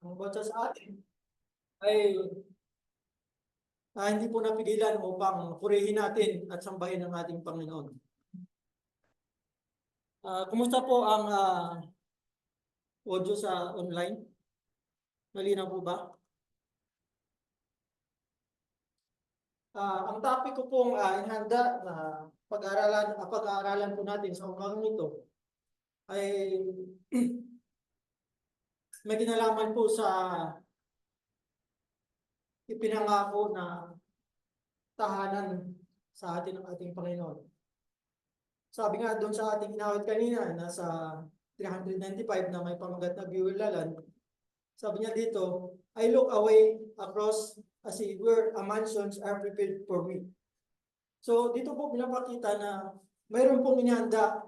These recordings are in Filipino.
Ang botsa sa atin ay hindi po napigilan upang purihin natin at sambahin ang ating Panginoon. Kumusta po ang audio sa online? Malinaw po ba? Ang topic ko pong inhanda na pag-aaralan po natin sa umagang ito ay may kinalaman po sa ipinangako na tahanan sa atin ng ating Panginoon. Sabi nga doon sa ating inawit kanina, nasa 395 na may pamagat na biwalalan, sabi niya dito, I look away across as if where a mansions are prepared for me. So dito po pinapakita na mayroon pong inihanda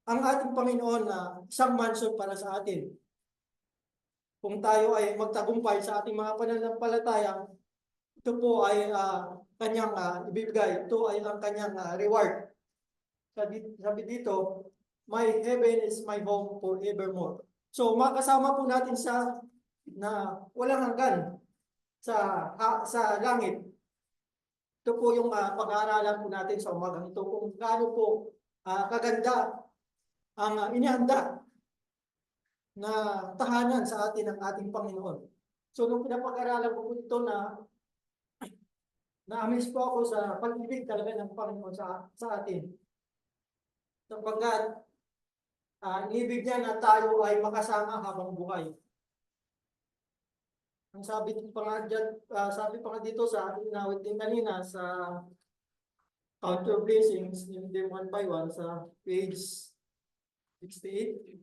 ang ating Panginoon na isang mansion para sa atin. Kung tayo ay magtagumpay sa ating mga pananampalataya, ito po ay kanyang ibibigay. Ito ay ang kanyang reward. Sabi dito, my heaven is my home forevermore. So makasama po natin sa na walang hanggan sa langit. Ito po yung pag-aaralan po natin sa umagang ito kung gaano po kaganda ang inihanda na tahanan sa atin ng ating Panginoon. So nung pinapag-aralan ko po ito na-amaze po ako sa pag-ibig talaga ng Panginoon sa atin. Sapagkat ibig niya na tayo ay makasama habang buhay. Ang sabi pa nga dito sa inawit din kanina sa Counter Blessings, yung one by one sa page 68.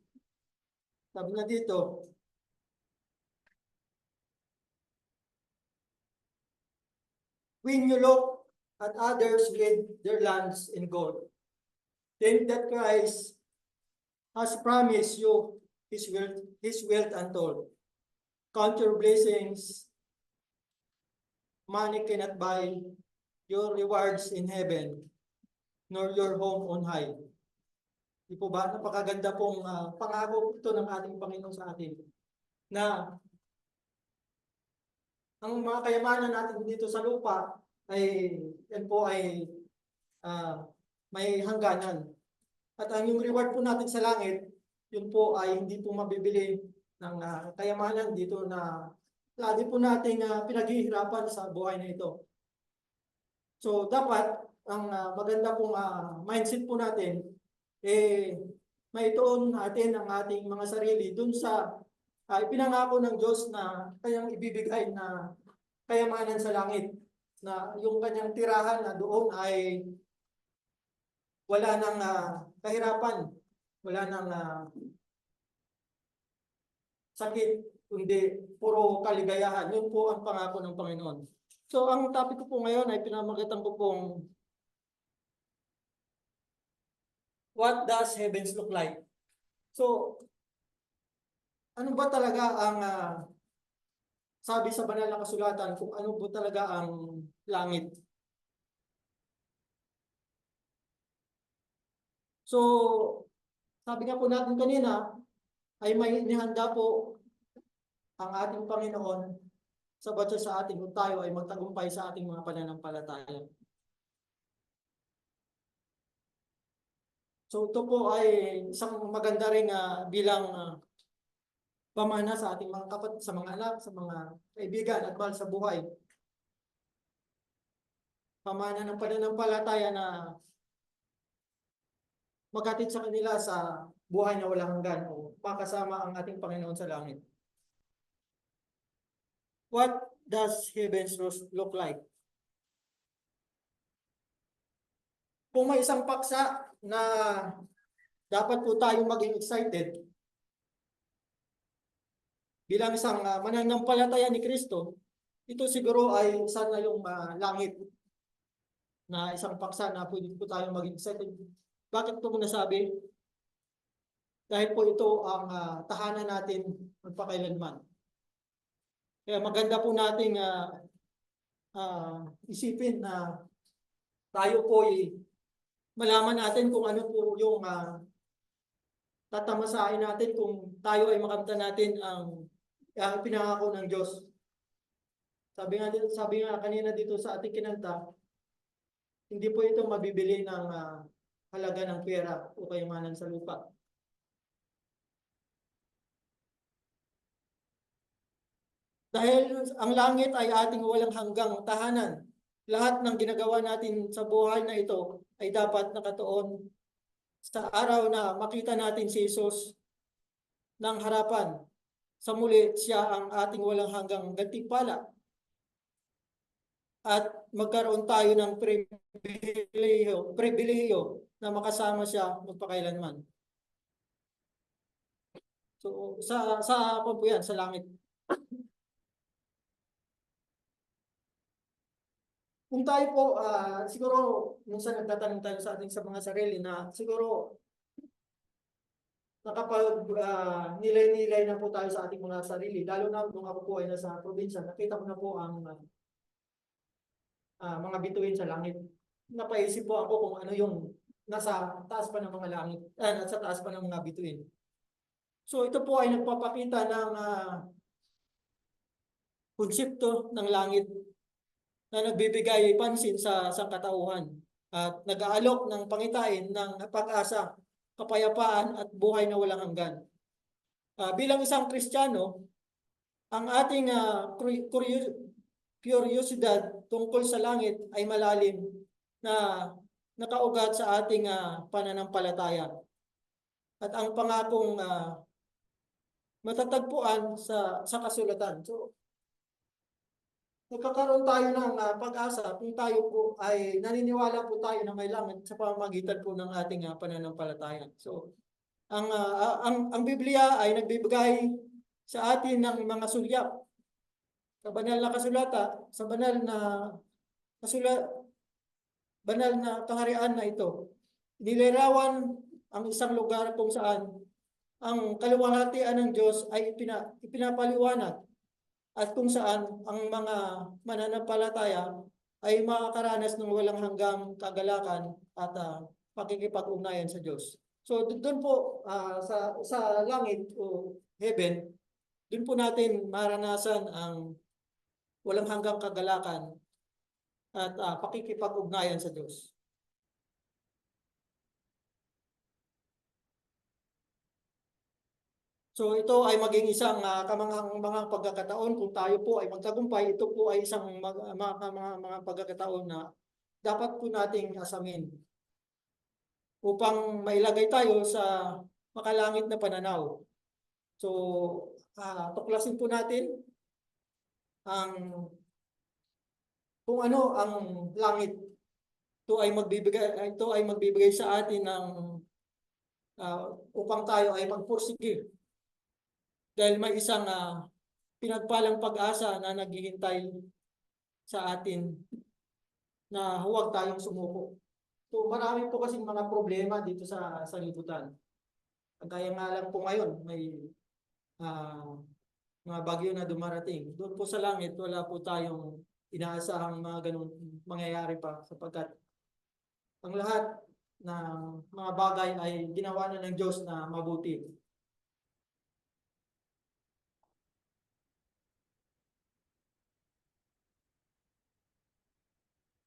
Sabi na dito, when you look at others with their lands in gold, think that Christ has promised you his wealth untold. Count your blessings. Money cannot buy your rewards in heaven, nor your home on high. Di po ba? Napakaganda pong pangako ito ng ating Panginoon sa atin. Na ang mga kayamanan natin dito sa lupa ay yan po ay may hangganan. At ang yung reward po natin sa langit, yun po ay hindi po mabibili ng kayamanan dito na lagi po nating pinaghihirapan sa buhay na ito. So dapat ang maganda pong mindset po natin maituon natin ang ating mga sarili dun sa ipinangako ng Diyos na kanyang ibibigay na kayamanan sa langit, na yung kanyang tirahan na doon ay wala nang kahirapan, wala nang sakit, kundi puro kaligayahan. Yun po ang pangako ng Panginoon. So ang topic ko po ngayon ay pinamagatan ko pong what does heavens look like? So ano ba talaga ang sabi sa banal na kasulatan kung ano po talaga ang langit? So sabi nga po natin kanina ay may inihanda po ang ating Panginoon sa batya sa atin kung tayo ay magtagumpay sa ating mga pananampalataya. So ito po ay isang maganda rin bilang pamana sa ating mga kapatid, sa mga anak, sa mga kaibigan at mahal sa buhay. Pamana ng pananampalataya na maghatid sa kanila sa buhay na walang hanggan o makasama ang ating Panginoon sa langit. What does heavens look like? Kung may isang paksa na dapat po tayong maging excited bilang isang mananampalataya ni Kristo, ito siguro ay isa na yung langit na isang paksa na pwede po tayong maging excited. Bakit po nasabi? Dahil po ito ang tahanan natin magpakailanman. Kaya maganda po nating isipin na tayo po malaman natin kung ano po yung tatamasain natin kung tayo ay makamtan natin ang pinangako ng Diyos. Sabi nga kanina dito sa ating kinanta, hindi po ito mabibili ng halaga ng pera o kayamanan sa lupa. Dahil ang langit ay ating walang hanggang tahanan. Lahat ng ginagawa natin sa buhay na ito ay dapat nakatuon sa araw na makita natin si Jesus ng harapan. Sa muli, siya ang ating walang hanggang gantimpala. At magkaroon tayo ng pribilehiyo na makasama siya magpakailanman. So, sa po yan, sa langit. Kung tayo po, siguro, minsan nagtatanong tayo sa ating sa mga sarili na siguro nakapag nilay-nilay na po tayo sa ating mga sarili. Lalo na nung ako po ay nasa probinsya, nakita ko na po ang mga bituin sa langit. Napaisip po ako kung ano yung nasa taas pa ng mga langit, nasa taas pa ng mga bituin. So ito po ay nagpapakita ng konsepto ng langit na nagbibigay pansin sa sangkatauhan at nag-aalok ng pangitain ng pag-asa, kapayapaan at buhay na walang hanggan. Bilang isang Kristiyano, ang ating kuryosidad tungkol sa langit ay malalim na nakaugat sa ating pananampalataya. At ang pangakong matatagpuan sa kasulatan. So, nagkakaroon tayo ng pag-asa kung tayo po ay naniniwala po tayo na may langit sa pamamagitan po ng ating pananampalataya. So, ang Biblia ay nagbibigay sa atin ng mga sulyap sa banal na kasulata, sa banal na kaharian na ito. Nilarawan ang isang lugar kung saan ang kaluwalhatian ng Diyos ay ipinapaliwanag at kung saan ang mga mananampalataya ay makakaranas ng walang hanggang kagalakan at pakikipag-ugnayan sa Diyos. So doon po sa langit o heaven, doon po natin maranasan ang walang hanggang kagalakan at pakikipag-ugnayan sa Diyos. So ito ay maging isang mga pagkakataon kung tayo po ay magtagumpay, ito po ay isang mga pagkakataon na dapat po nating asamin upang mailagay tayo sa makalangit na pananaw. So tuklasin po natin kung ano ang langit. Ito ay magbibigay sa atin ng upang tayo ay magpursige. Dahil may isang pinagpalang pag-asa na naghihintay sa atin na huwag tayong sumuko. So marami po kasing mga problema dito sa libutan. Kaya nga lang po ngayon, may mga bagyo na dumarating. Doon po sa langit, wala po tayong inaasahang mga ganun mangyayari pa sapagkat ang lahat ng mga bagay ay ginawa na ng Diyos na mabuti.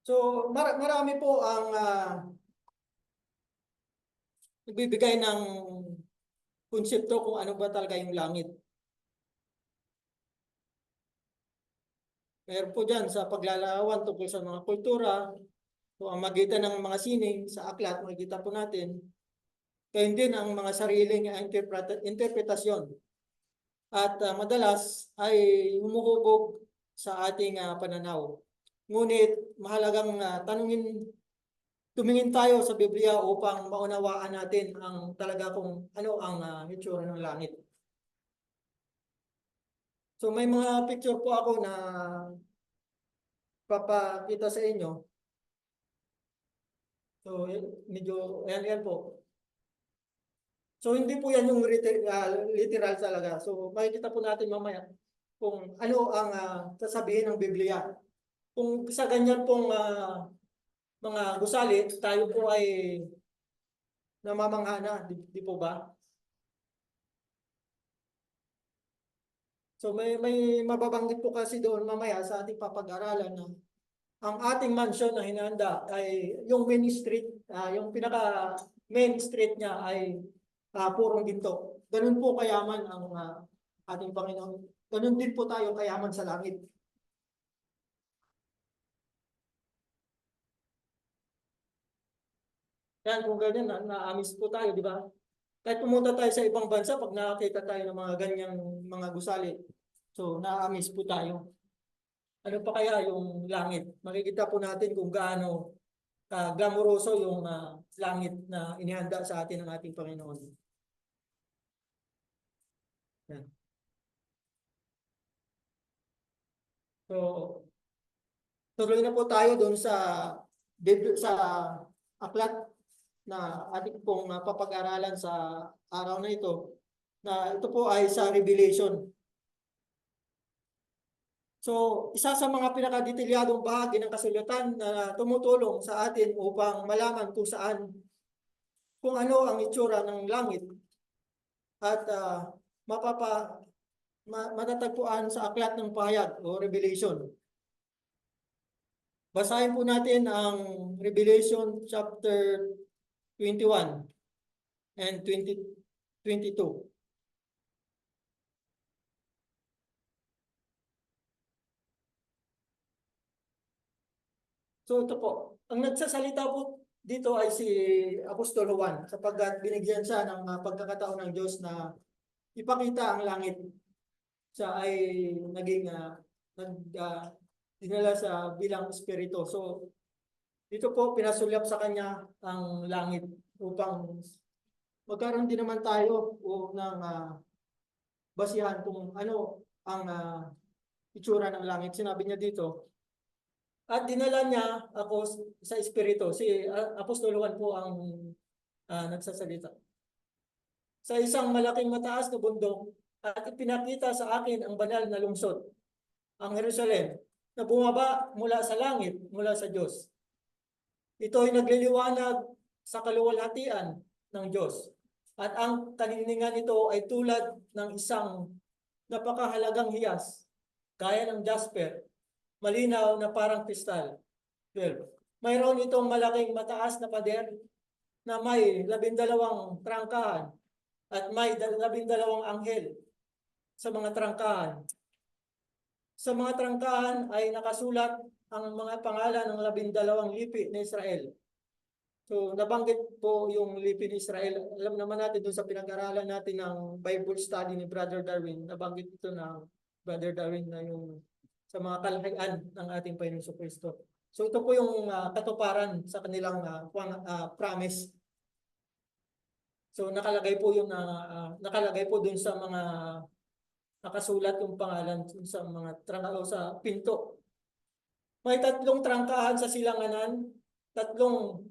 So marami po ang nagbibigay ng konsepto kung ano ba talaga yung langit. Meron po dyan sa paglalawan tungkol sa mga kultura, so ang magitan ng mga sining sa aklat, makikita po natin, kaya din ang mga sariling interpretasyon. At madalas ay humuhubog sa ating pananaw. Ngunit mahalagang tumingin tayo sa Biblia upang maunawaan natin ang talaga kung ano ang itsura ng langit. So may mga picture po ako na papakita sa inyo. So medyo yan po. So hindi po yan yung literal talaga. So makikita po natin mamaya kung ano ang sasabihin ng Biblia. Kung sa ganyan pong mga gusali, tayo po ay namamangha na, di po ba? So may mababanggit po kasi doon mamaya sa ating papag-aralan na ang ating mansion na hinanda ay yung main street, yung pinaka main street niya ay purong ginto. Ganun po kayaman ang ating Panginoon. Ganun din po tayo kayaman sa langit. Yan, kung ganyan, na-amis po tayo, di ba? Kahit pumunta tayo sa ibang bansa, pag nakakita tayo ng mga ganyang mga gusali, so na-amis po tayo. Ano pa kaya yung langit? Makikita po natin kung gaano glamoroso yung langit na inihanda sa atin ng ating Panginoon. Yan. So, tuloy na po tayo doon sa aklat na ating pong papag-aralan sa araw na ito. Na ito po ay sa Revelation. So, isa sa mga pinakadetalyadong bahagi ng kasulatan na tumutulong sa atin upang malaman kung ano ang itsura ng langit at matatagpuan sa aklat ng pahayag o Revelation. Basahin po natin ang Revelation chapter 21 and 22. So ito po, ang nagsasalita po dito ay si Apostol Juan sapagkat binigyan siya ng pagkakataon ng Diyos na ipakita ang langit. Siya ay naging dinala sa bilang espiritu. So dito po pinasulyap sa kanya ang langit upang magkaroon din naman tayo ng basihan kung ano ang itsura ng langit. Sinabi niya dito, at dinala niya ako sa espiritu. Si Apostol Juan po ang nagsasalita. Sa isang malaking mataas na bundok at ipinakita sa akin ang banal na lungsod, ang Jerusalem, na bumaba mula sa langit, mula sa Diyos. Ito ay nagliliwanag sa kaluwalhatian ng Diyos. At ang kaniningan nito ay tulad ng isang napakahalagang hiyas, gaya ng jasper, malinaw na parang kristal. 12. Mayroon itong malaking mataas na pader na may 12 trangkahan at may 12 anghel sa mga trangkahan. Sa mga trangkahan ay nakasulat ang mga pangalan ng 12 lipi ni Israel. So nabanggit po yung lipi ni Israel. Alam naman natin doon sa pinag-aralan natin ng Bible study ni Brother Darwin, nabanggit ito na Brother Darwin na yung sa mga kalahian ng ating Panginoon Kristo. So ito po yung katuparan sa kanilang promise. So nakalagay po yung nakalagay po dun sa mga nakasulat yung pangalan sa mga trangkahan sa pinto. May 3 trangkahan sa silanganan, tatlo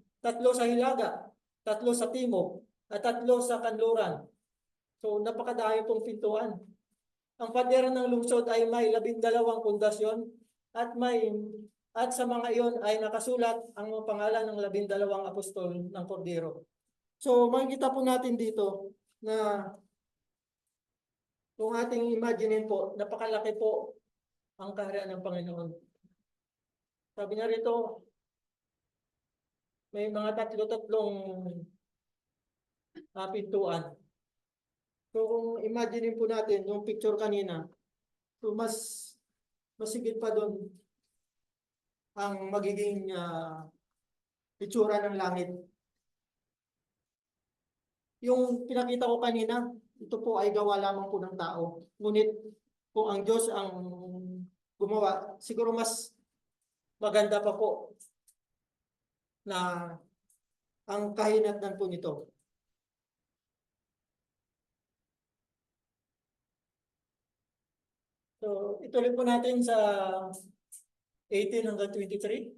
sa hilaga, 3 sa timog, at 3 sa kanluran. So napakadami pong pintuan. Ang pader ng lungsod ay may 12 pundasyon at sa mga iyon ay nakasulat ang pangalan ng 12 apostol ng Kordero. So makikita po natin dito na kung ating imagine po, napakalaki po ang kaharian ng Panginoon. Sabi niya rito, may mga tatlong pintuan. So kung imagine po natin yung picture kanina, so mas higit pa doon ang magiging itsura ng langit. Yung pinakita ko kanina, ito po ay gawa lamang po ng tao. Ngunit kung ang Diyos ang gumawa, siguro mas maganda pa po na ang kahinatnan po nito. So, ituloy po natin sa 18 hanggang 23.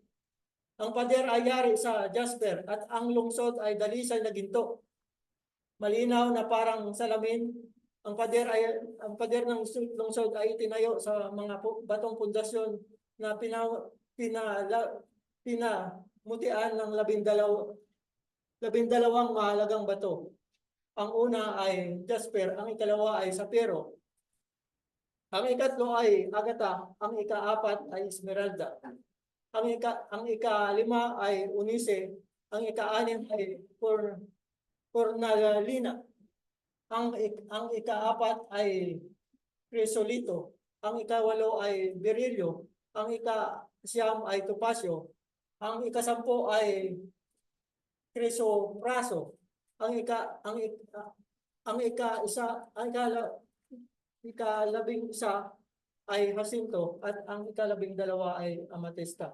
Ang pader ay yari sa jasper at ang lungsod ay dalisay na ginto. Malinaw na parang salamin. Ang pader ng lungsod ay itinayo sa mga batong pundasyon na pinamutian ng 12 mahalagang bato. Ang una ay jasper, ang ikalawa ay sapero, Ang ikatlo ay Agata, ang ika-apat ay Esmeralda, ang ika-lima ay Unice, ang ika-anim ay Cornalina, ang ika-apat ay Crisolito, ang ika-walo ay Berilio, ang ika-siyam ay Topacio, ang ika-sampu ay Crisopraso, ang ika ang ika, ang ika-isa ang ika-labing-isa ay Jacinto at ang ika-labing-dalawa ay Amatista.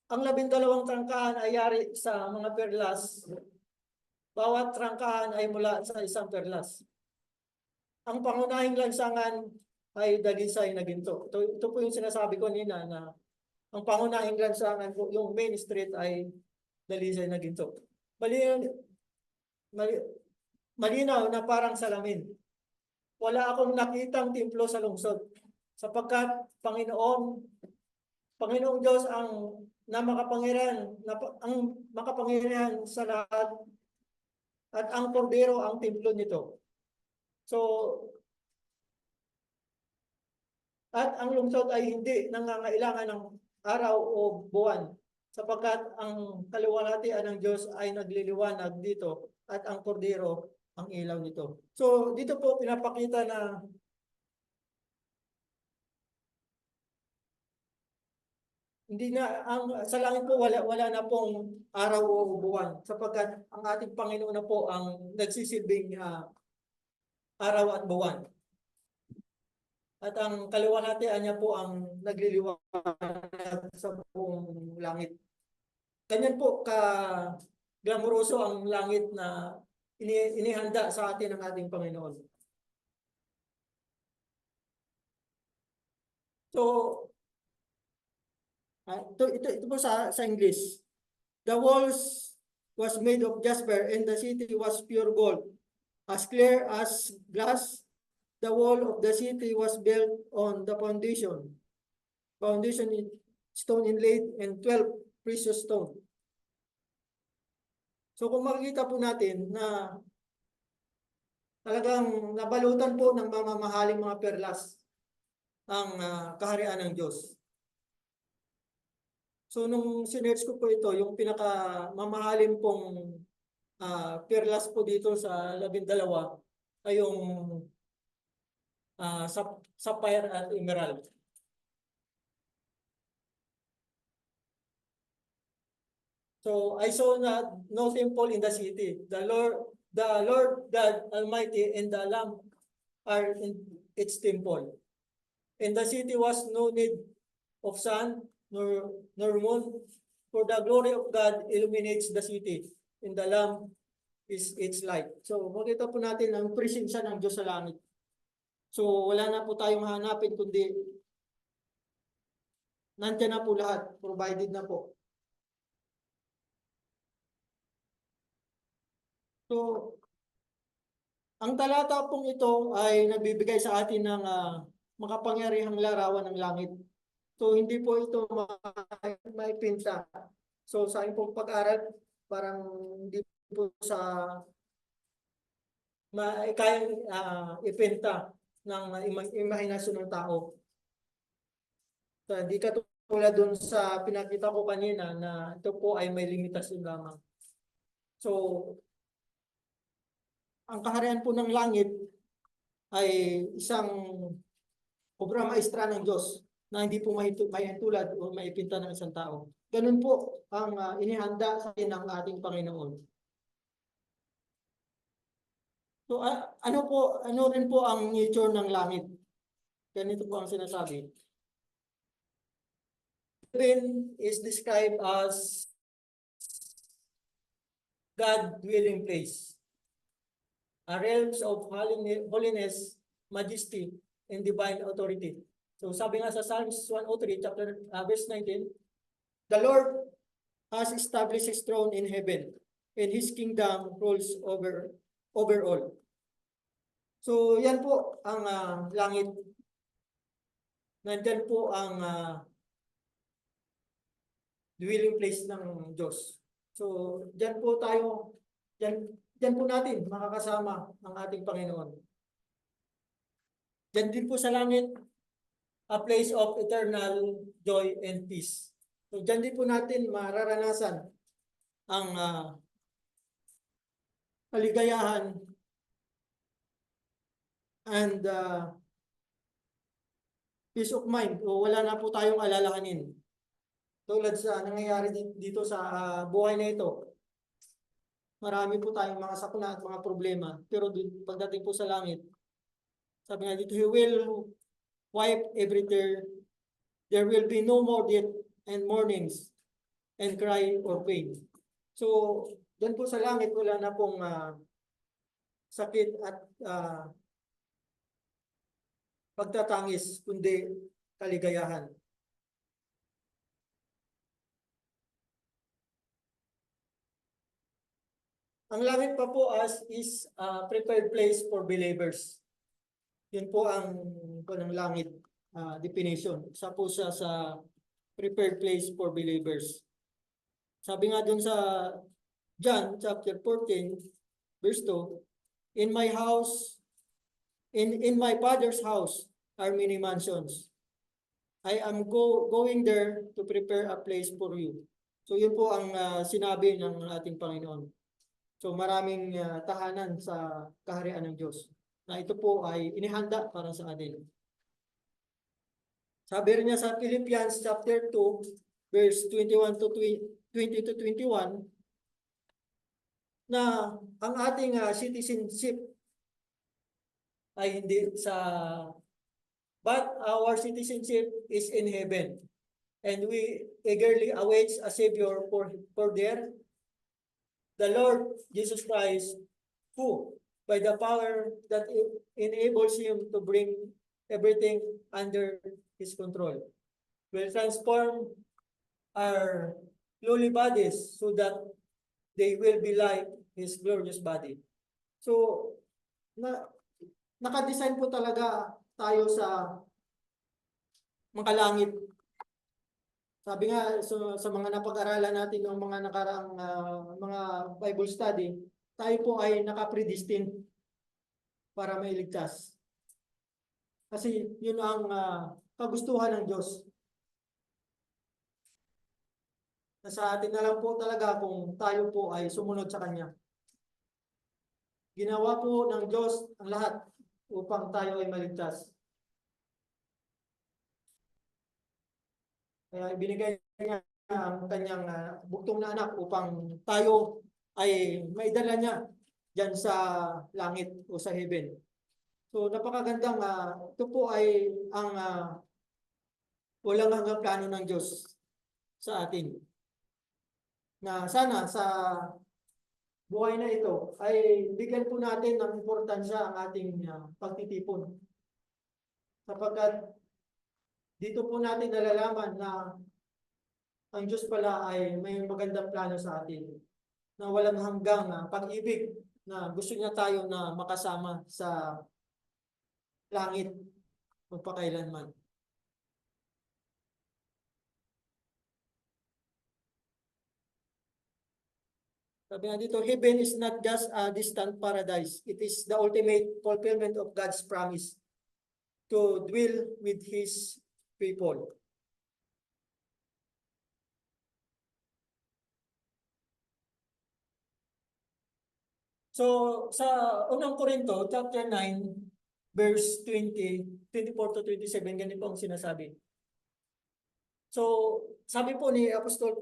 Ang 12 trangkahan ay yari sa mga perlas. Bawat trangkahan ay mula sa isang perlas. Ang pangunahing lansangan ay dalisay na ginto. Ito po yung sinasabi ko nina na ang pangunahing lansangan po, yung main street ay dalisay na ginto. Malinaw na parang salamin. Wala akong nakitang templo sa lungsod sapagkat Panginoong Diyos ang makapangyarihan sa lahat at ang kordero ang templo nito. So, at ang lungsod ay hindi nangangailangan ng araw o buwan sapagkat ang kaluwalhatian ng Diyos ay nagliliwanag dito at ang kordero ang ilaw nito. So, dito po pinapakita na hindi na sa langit po wala na pong araw o buwan sapagkat ang ating Panginoon na po ang nagsisilbing araw at buwan. At ang kaluwalhatian niya po ang nagliliwanag sa buong langit. Ganyan po ka glamoroso ang langit na inihanda sa atin ng ating Panginoon. So, ito po sa English. The walls was made of jasper and the city was pure gold, as clear as glass. The wall of the city was built on the foundation stone inlaid and 12 precious stone. So kung makikita po natin na talagang nabalutan po ng mamamahaling mga perlas ang kaharian ng Diyos. So nung sinerge ko po ito, yung pinakamamahalin pong perlas po dito sa 12 ay yung sapphire at emerald. So I saw no temple in the city. The Lord God Almighty and the Lamb are in its temple. In the city was no need of sun nor moon, for the glory of God illuminates the city, and the Lamb is its light. So makita po natin ang presensya ng Diyos sa langit. So wala na po tayong hanapin kundi nandiyan na po lahat, provided na po. So ang talata pong ito ay nagbibigay sa atin ng makapangyarihang larawan ng langit. So hindi po ito maipinta. So sa aking pong pag-aral, parang hindi po sa kayang ipinta ng imahinasyon ng tao. So, hindi katulad dun sa pinakita ko kanina na ito po ay may limitasyon lamang. So, ang kaharian po ng langit ay isang obra maestra ng Diyos na hindi po mahintulad o maipinta ng isang tao. Ganun po ang inihanda sa atin ng ating Panginoon. So ano rin po ang nature ng langit? Ganito po ang sinasabi. Heaven is described as God dwelling place, a realms of holiness, majesty, and divine authority. So sabi nga sa Psalms 103, verse 19, the Lord has established His throne in heaven, and His kingdom rules over all. So yan po ang langit. Nandyan po ang dwelling place ng Diyos. So dyan po tayo, dyan po natin makakasama ang ating Panginoon. Diyan din po sa langit, a place of eternal joy and peace. So diyan din po natin mararanasan ang kaligayahan and peace of mind, o wala na po tayong alalahanin. Tulad sa nangyayari dito sa buhay na ito, marami po tayong mga sakuna at mga problema. Pero pagdating po sa langit, sabi nga dito, He will wipe every tear. There will be no more death and mournings and cry or pain. So, doon po sa langit, wala na pong sakit at pagtatangis, kundi kaligayahan. Ang langit pa po is a prepared place for believers. Yun po ang langit definition. Isa po siya sa prepared place for believers. Sabi nga dun sa John chapter 14, verse 2, in my house, in my Father's house are many mansions. I am going there to prepare a place for you. So yun po ang sinabi ng ating Panginoon. So maraming tahanan sa kaharian ng Diyos na ito po ay inihanda para sa atin. Sabi rin niya sa Philippians chapter 2, verse 20 to 21, na ang ating citizenship ay hindi but our citizenship is in heaven, and we eagerly await a Savior for there, the Lord Jesus Christ, who, by the power that enables Him to bring everything under His control, will transform our lowly bodies so that they will be like His glorious body. So, nakadesign po talaga tayo sa makalangit. Sabi nga sa mga napag-aralan natin ng mga nakaraang mga Bible study, tayo po ay nakapredestined para mailigtas. Kasi yun ang kagustuhan ng Diyos. Nasa atin na lang po talaga kung tayo po ay sumunod sa Kanya. Ginawa po ng Diyos ang lahat upang tayo ay maligtas. Kaya ibinigay niya ang kanyang buktong na anak upang tayo ay maidala niya dyan sa langit o sa heaven. So napakagandang ito po ay ang walang hanggang plano ng Diyos sa atin. Na sana sa buhay na ito ay bigyan po natin ng importansya ang ating pagtitipon. Sapagkat dito po natin nalalaman na ang Diyos pala ay may magandang plano sa atin. Na walang hanggang pag-ibig na gusto niya tayo na makasama sa langit magpakailanman. Sabi nga dito, heaven is not just a distant paradise. It is the ultimate fulfillment of God's promise to dwell with His people. So, sa unang Korinto, chapter 9, verse 20, 24 to 27, ganito ang sinasabi. So, sabi po ni Apostol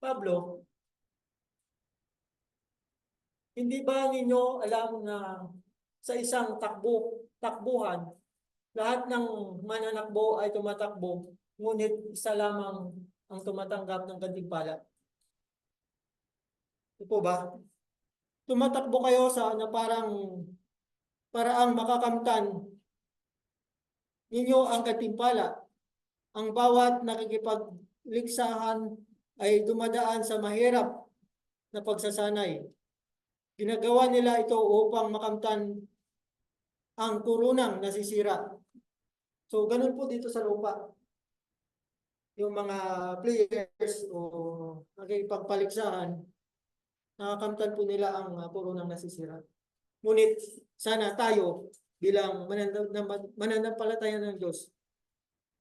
Pablo, hindi ba ninyo alam na sa isang takbuhan, lahat ng mananakbo ay tumatakbo, ngunit isa lamang ang tumatanggap ng gantimpala? Ito po ba? Tumatakbo kayo sa paraang makakamtan ninyo ang gantimpala. Ang bawat nakikipagligsahan ay dumadaan sa mahirap na pagsasanay. Ginagawa nila ito upang makamtan ang kurunang nasisira. So, ganun po dito sa lupa. Yung mga players o nakikipagpaligsahan, nakakamtan po nila ang kurunang nasisira. Ngunit sana tayo bilang mananampalataya ng Diyos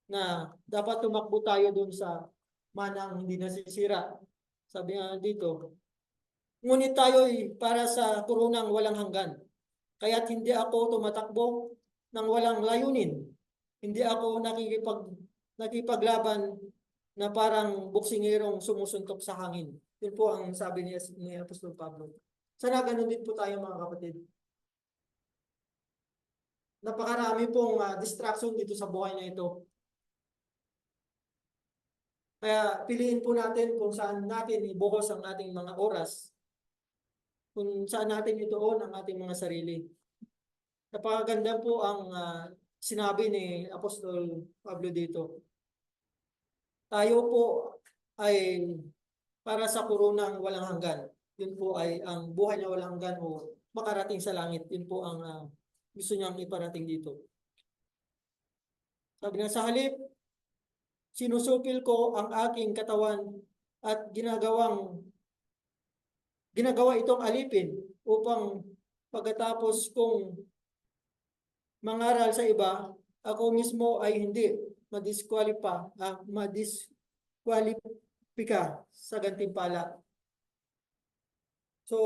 na dapat tumakbo tayo dun sa manang hindi nasisira. Sabi nga dito, ngunit tayo'y para sa kurunang walang hanggan. Kaya't hindi ako tumatakbo ng walang layunin. Hindi ako nakipaglaban na parang buksingerong sumusuntok sa hangin. Yun po ang sabi ni Apostol Pablo. Sana ganun din po tayo mga kapatid. Napakarami pong distraction dito sa buhay na ito. Kaya piliin po natin kung saan natin ibuhos ang ating mga oras, kung saan natin ituon ang ating mga sarili. Napakaganda po ang sinabi ni Apostol Pablo dito. Tayo po ay para sa kurunang walang hanggan. Yun po ay ang buhay na walang hanggan o makarating sa langit. Yun po ang gusto niyang iparating dito. Sabi na sa halip, sinusupil ko ang aking katawan at ginagawa itong alipin upang pagkatapos kong mangaral sa iba, ako mismo ay hindi madiskwalipika sa gantimpala. So,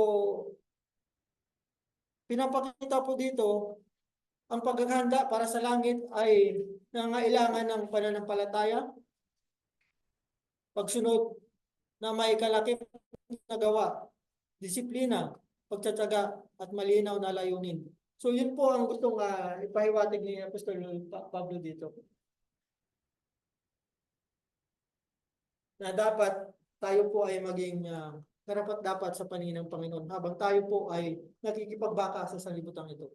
pinapakita po dito, ang paghahanda para sa langit ay nangailangan ng pananampalataya, pagsunod na may kalakip na gawa, disiplina, pagtsatsaga at malinaw na layunin. So yun po ang gustong ipahiwatig ni Apostol Pablo dito. Na dapat tayo po ay maging karapat-dapat sa paningin ng Panginoon habang tayo po ay nakikipagbaka sa sanlibutan ito.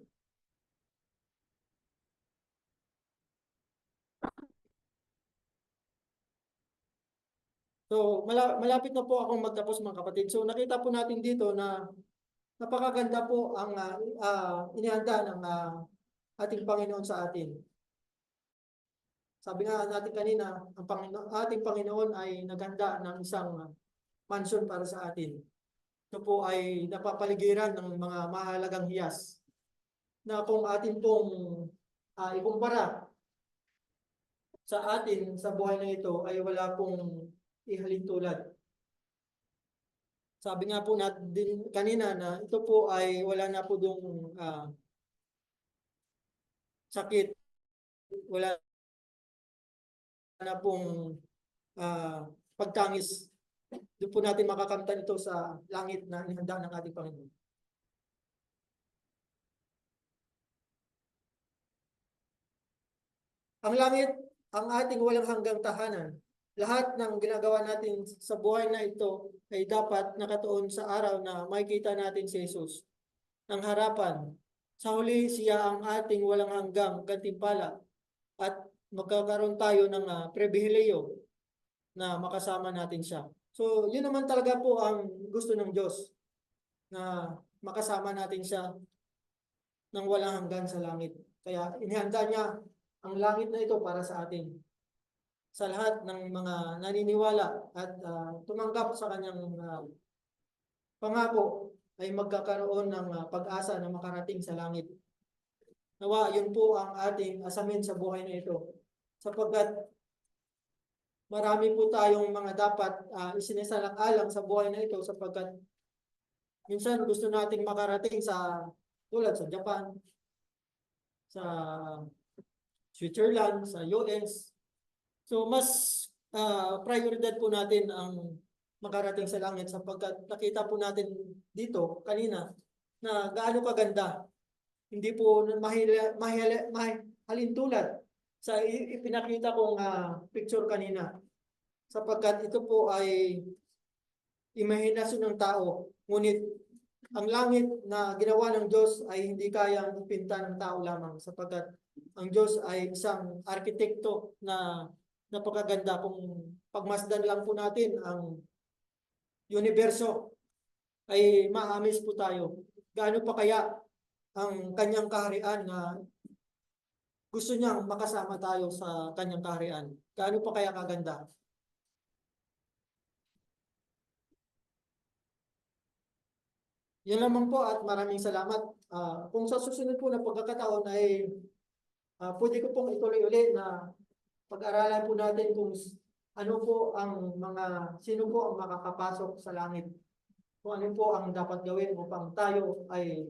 So malapit na po akong magtapos mga kapatid. So nakita po natin dito na napakaganda po ang inihanda ng ating Panginoon sa atin. Sabi nga natin kanina, ang ating Panginoon ay naghanda ng isang mansion para sa atin. Ito po ay napapaligiran ng mga mahalagang hiyas na kung atin pong ikumpara sa atin sa buhay na ito ay wala pong ihalintulad. Sabi nga po natin kanina na ito po ay wala na po dong sakit, wala na pong pagtangis. Doon po natin makakamtan ito sa langit na inihanda ng ating Panginoon. Ang langit, ang ating walang hanggang tahanan. Lahat ng ginagawa natin sa buhay na ito ay dapat nakatuon sa araw na makikita natin si Jesus ng harapan. Sa huli, siya ang ating walang hanggang gantimpala at magkakaroon tayo ng pribileyo na makasama natin siya. So, yun naman talaga po ang gusto ng Diyos na makasama natin siya ng walang hanggan sa langit. Kaya inihanda niya ang langit na ito para sa atin. Sa lahat ng mga naniniwala at tumanggap sa kanyang pangako ay magkakaroon ng pag-asa na makarating sa langit. Nawa, yun po ang ating asamin sa buhay na ito. Sapagkat marami po tayong mga dapat isinisalang-alang sa buhay na ito sapagkat minsan gusto nating makarating sa tulad sa Japan, sa Switzerland, sa US. So mas prioridad po natin ang makarating sa langit sapagkat nakita po natin dito kanina na gaano kaganda. Hindi po mahalintulad sa ipinakita kong picture kanina. Sapagkat ito po ay imahinasyon ng tao. Ngunit ang langit na ginawa ng Diyos ay hindi kayang ipinta ng tao lamang. Sapagkat ang Diyos ay isang arkitekto na napakaganda. Kung pagmasdan lang po natin ang universo ay maamis po tayo. Gaano pa kaya ang kanyang kaharian na gusto niyang makasama tayo sa kanyang kaharian? Gaano pa kaya kaganda? Yan lamang po at maraming salamat. kung sa susunod po na pagkakataon ay pwede ko pong ituloy ulit na pag-aralan po natin kung ano po ang sino po ang makakapasok sa langit. Kung ano po ang dapat gawin upang tayo ay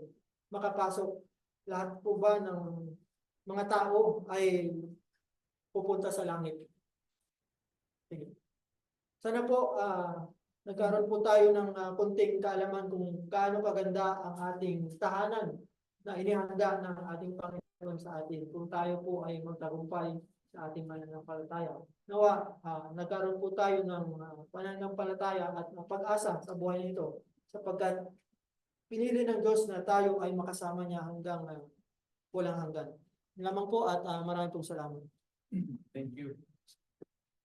makapasok. Lahat po ba ng mga tao ay pupunta sa langit? Sige. Sana po nagkaroon po tayo ng konting kaalaman kung gaano kaganda ang ating tahanan na inihanda ng ating Panginoon sa atin kung tayo po ay magtagumpay sa ating pananampalataya. Nawa, nagkaroon po tayo ng pananampalataya at pag-asa sa buhay nito sapagkat pinili ng Diyos na tayo ay makasama niya hanggang walang hanggan. Lamang po at maraming pong salamat. Thank you.